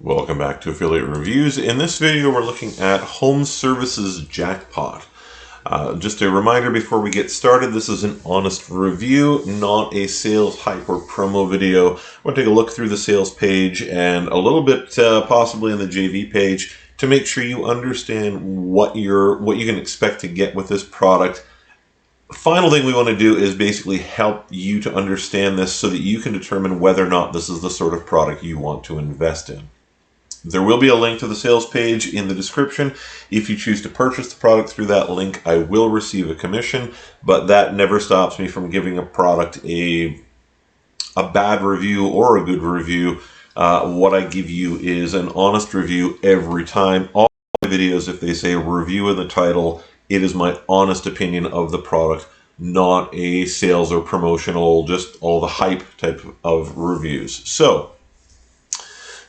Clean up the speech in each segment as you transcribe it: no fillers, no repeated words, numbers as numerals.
Welcome back to Affiliate Reviews. In this video, we're looking at Home Services Jackpot. Just a reminder before we get started, this is an honest review, not a sales hype or promo video. We'll take a look through the sales page and a little bit possibly in the JV page to make sure you understand what you can expect to get with this product. Final thing we want to do is basically help you to understand this so that you can determine whether or not this is the sort of product you want to invest in. There will be a link to the sales page in the description. If you choose to purchase the product through that link, I will receive a commission, but that never stops me from giving a product a bad review or a good review. What I give you is an honest review every time. All my videos, if they say review in the title, it is my honest opinion of the product, not a sales or promotional, just all the hype type of reviews. So,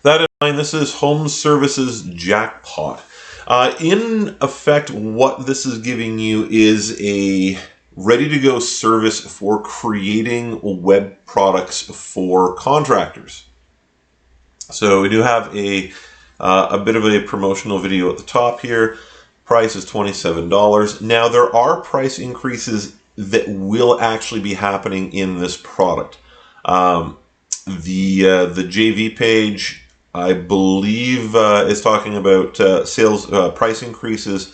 that in mind, this is Home Services Jackpot. In effect, what this is giving you is a ready-to-go service for creating web products for contractors. So we do have a bit of a promotional video at the top here. Price is $27. Now, there are price increases that will actually be happening in this product. The JV page, I believe, is talking about sales price increases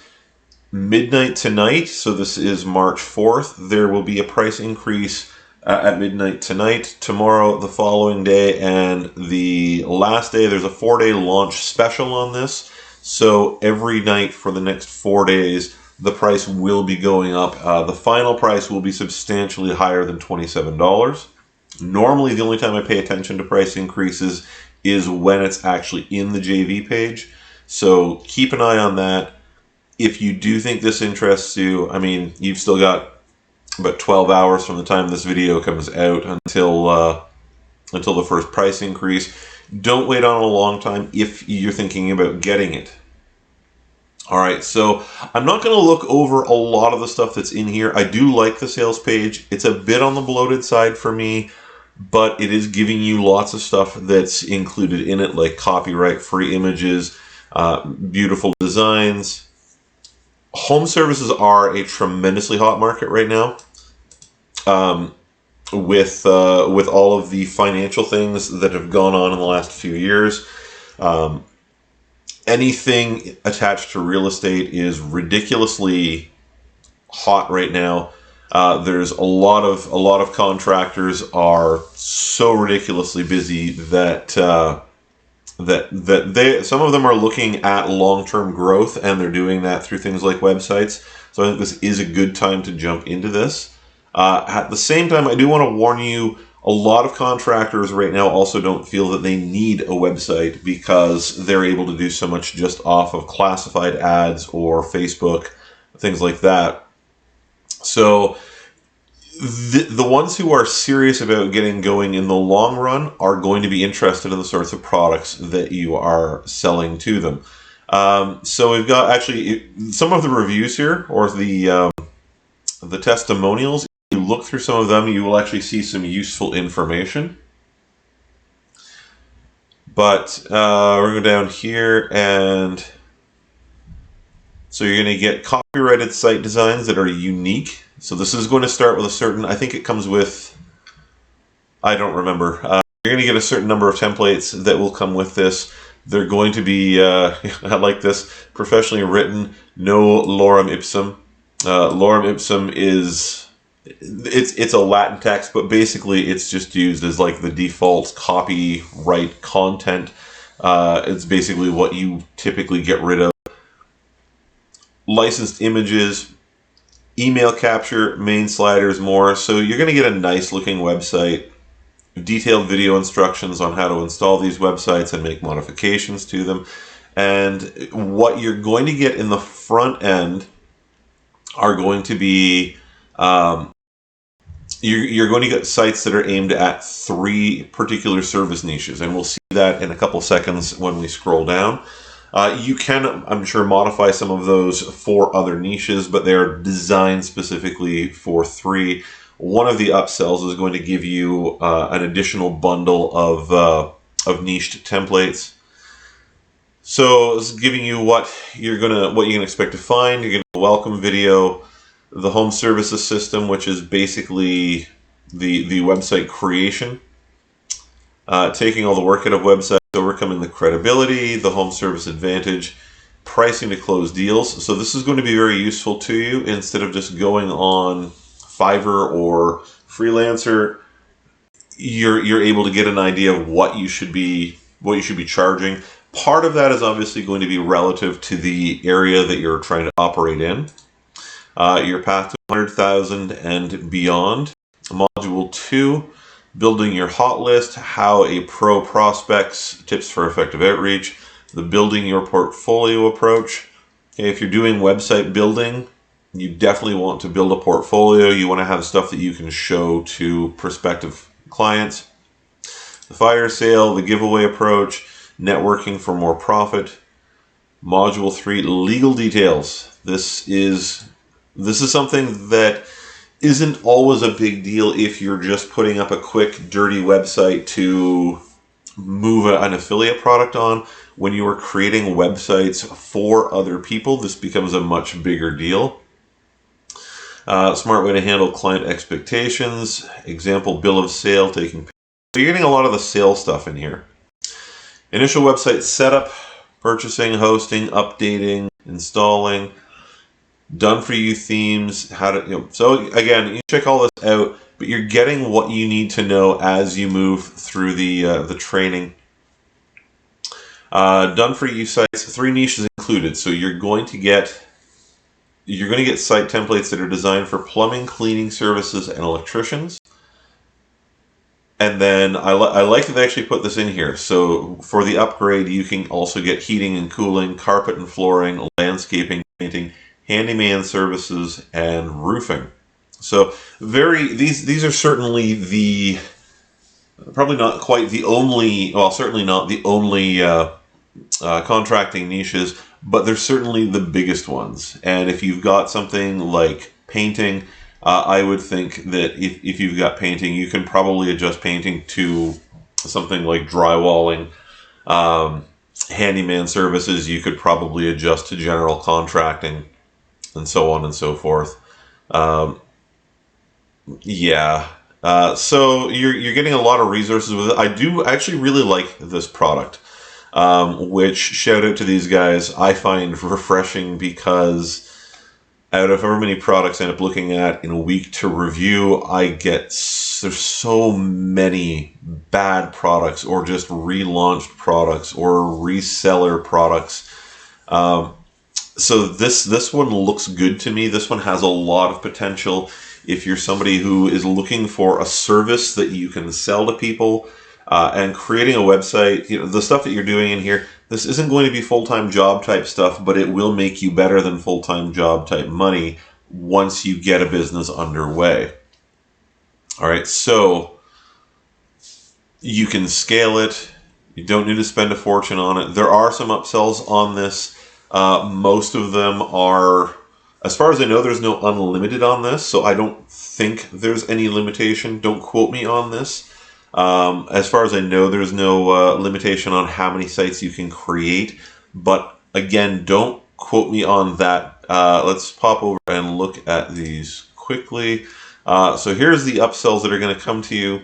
midnight tonight. So this is March 4th. There will be a price increase at midnight tonight, tomorrow, the following day, and the last day. There's a 4-day launch special on this. So every night for the next 4 days, the price will be going up. The final price will be substantially higher than $27. Normally, the only time I pay attention to price increases is when it's actually in the JV page. So keep an eye on that. If you do think this interests you, I mean, you've still got about 12 hours from the time this video comes out until the first price increase. Don't wait on a long time if you're thinking about getting it. All right, so I'm not going to look over a lot of the stuff that's in here. I do like the sales page. It's a bit on the bloated side for me, but it is giving you lots of stuff that's included in it, like copyright-free images, beautiful designs. Home services are a tremendously hot market right now. With all of the financial things that have gone on in the last few years. Anything attached to real estate is ridiculously hot right now. There's a lot of contractors are so ridiculously busy that some of them are looking at long-term growth, and they're doing that through things like websites. So I think this is a good time to jump into this. At the same time, I do want to warn you, a lot of contractors right now also don't feel that they need a website because they're able to do so much just off of classified ads or Facebook, things like that. So the ones who are serious about getting going in the long run are going to be interested in the sorts of products that you are selling to them. So we've got actually some of the reviews here, or the testimonials. If you look through some of them, you will actually see some useful information. But we're going to go down here, and so you're going to get copyrighted site designs that are unique. So this is going to start with a certain, I think it comes with, I don't remember. You're going to get a certain number of templates that will come with this. They're going to be, I like this, professionally written, no lorem ipsum. Lorem ipsum is, it's a Latin text, but basically it's just used as like the default copyright content. It's basically what you typically get rid of. Licensed images, email capture, main sliders, more. So you're going to get a nice looking website, detailed video instructions on how to install these websites and make modifications to them. And what you're going to get in the front end are going to be, you're going to get sites that are aimed at 3 particular service niches. And we'll see that in a couple seconds when we scroll down. You can, I'm sure, modify some of those for other niches, but they're designed specifically for 3. One of the upsells is going to give you an additional bundle of niched templates. So it's giving you what you can expect to find. You're gonna get a welcome video, the home services system, which is basically the website creation, taking all the work out of websites, overcoming the credibility, the home service advantage, pricing to close deals. So this is going to be very useful to you instead of just going on Fiverr or Freelancer. You're able to get an idea of what you should be charging. Part of that is obviously going to be relative to the area that you're trying to operate in. Your path to 100,000 and beyond. Module 2, building your hot list, how a pro prospects, tips for effective outreach. The building your portfolio approach. Okay, if you're doing website building, you definitely want to build a portfolio. You want to have stuff that you can show to prospective clients. The fire sale, the giveaway approach, networking for more profit. Module 3, legal details. This is something that isn't always a big deal if you're just putting up a quick, dirty website to move an affiliate product on. When you are creating websites for other people, this becomes a much bigger deal. Smart way to handle client expectations. Example, bill of sale, taking pictures. So you're getting a lot of the sales stuff in here. Initial website setup, purchasing, hosting, updating, installing, done for you themes, how to, so again, you check all this out, but you're getting what you need to know as you move through the training. Done for you sites, 3 niches included. So you're going to get site templates that are designed for plumbing, cleaning services, and electricians. And then I like that they actually put this in here. So for the upgrade, you can also get heating and cooling, carpet and flooring, landscaping, painting, handyman services, and roofing. So these are certainly probably not quite the only, well, certainly not the only contracting niches, but they're certainly the biggest ones. And if you've got something like painting, I would think that if you've got painting, you can probably adjust painting to something like drywalling. Handyman services, you could probably adjust to general contracting, and so on and so forth. Yeah. So you're getting a lot of resources with it. I do actually really like this product, which, shout out to these guys, I find refreshing, because out of however many products I end up looking at in a week to review, there's so many bad products, or just relaunched products, or reseller products. So this one looks good to me. This one has a lot of potential. If you're somebody who is looking for a service that you can sell to people, and creating a website, the stuff that you're doing in here, this isn't going to be full-time job type stuff, but it will make you better than full-time job type money once you get a business underway. All right, so you can scale it. You don't need to spend a fortune on it. There are some upsells on this. Most of them are, as far as I know, there's no unlimited on this, so I don't think there's any limitation. Don't quote me on this. As far as I know, there's no limitation on how many sites you can create. But again, don't quote me on that. Let's pop over and look at these quickly. So here's the upsells that are going to come to you.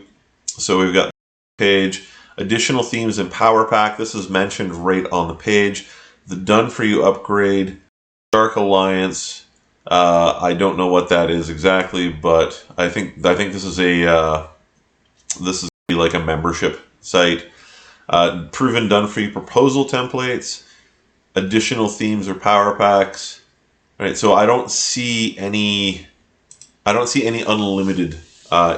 So we've got page, additional themes and Power Pack. This is mentioned right on the page. The Done For You upgrade, Dark Alliance. I don't know what that is exactly, but I think this is like a membership site. Proven Done For You proposal templates, additional themes or Power Packs. Right, so I don't see any unlimited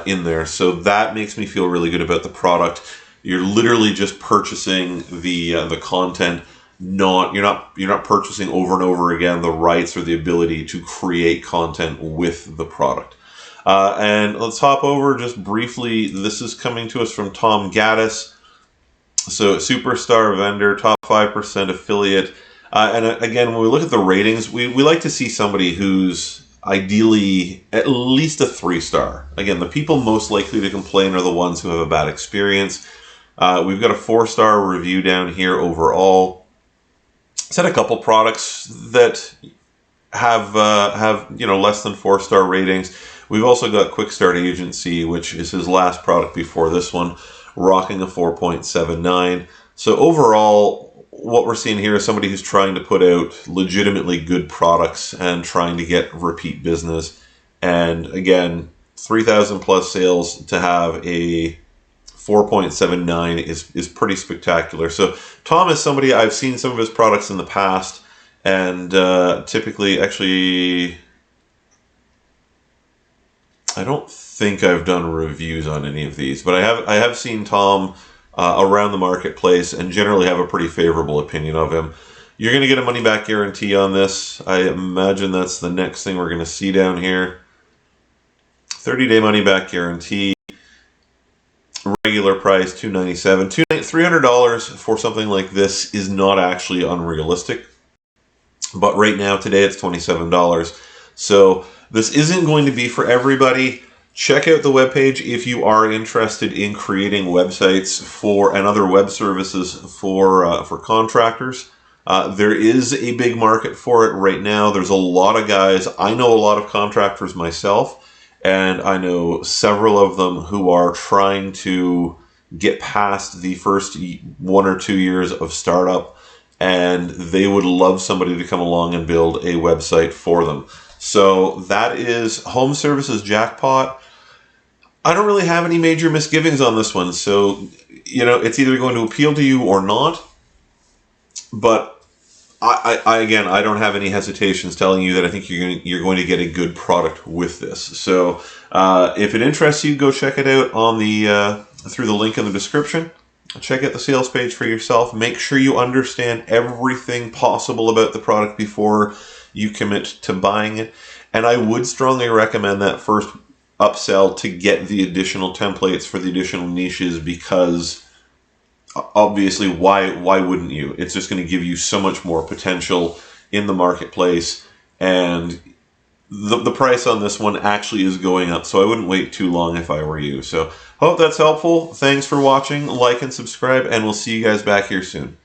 in there. So that makes me feel really good about the product. You're literally just purchasing the content. You're not purchasing over and over again the rights or the ability to create content with the product. And let's hop over just briefly. This is coming to us from Tom Gaddis. So superstar vendor, top 5% affiliate. And again, when we look at the ratings, we like to see somebody who's ideally at least a 3-star. Again, the people most likely to complain are the ones who have a bad experience. We've got a 4-star review down here overall. He's had a couple products that have less than 4-star ratings. We've also got Quick Start Agency, which is his last product before this one, rocking a 4.79. So overall, what we're seeing here is somebody who's trying to put out legitimately good products and trying to get repeat business. And again, 3,000 plus sales to have a 4.79 is pretty spectacular. So Tom is somebody, I've seen some of his products in the past, and typically, actually, I don't think I've done reviews on any of these, but I have seen Tom around the marketplace and generally have a pretty favorable opinion of him. You're going to get a money back guarantee on this. I imagine that's the next thing we're going to see down here. 30-day money back guarantee. Regular price $297. $300 for something like this is not actually unrealistic, but right now today it's $27. So this isn't going to be for everybody. Check out the webpage if you are interested in creating websites for and other web services for contractors. There is a big market for it right now. There's a lot of guys. I know a lot of contractors myself, and I know several of them who are trying to get past the first 1 or 2 years of startup, and they would love somebody to come along and build a website for them. So that is Home Services Jackpot. I don't really have any major misgivings on this one. So, it's either going to appeal to you or not. But I don't have any hesitations telling you that I think you're going to get a good product with this. So if it interests you, go check it out on through the link in the description. Check out the sales page for yourself. Make sure you understand everything possible about the product before you commit to buying it. And I would strongly recommend that first upsell to get the additional templates for the additional niches, because obviously, why wouldn't you? It's just going to give you so much more potential in the marketplace, and the price on this one actually is going up, so I wouldn't wait too long if I were you. So hope that's helpful. Thanks for watching. Like and subscribe, and we'll see you guys back here soon.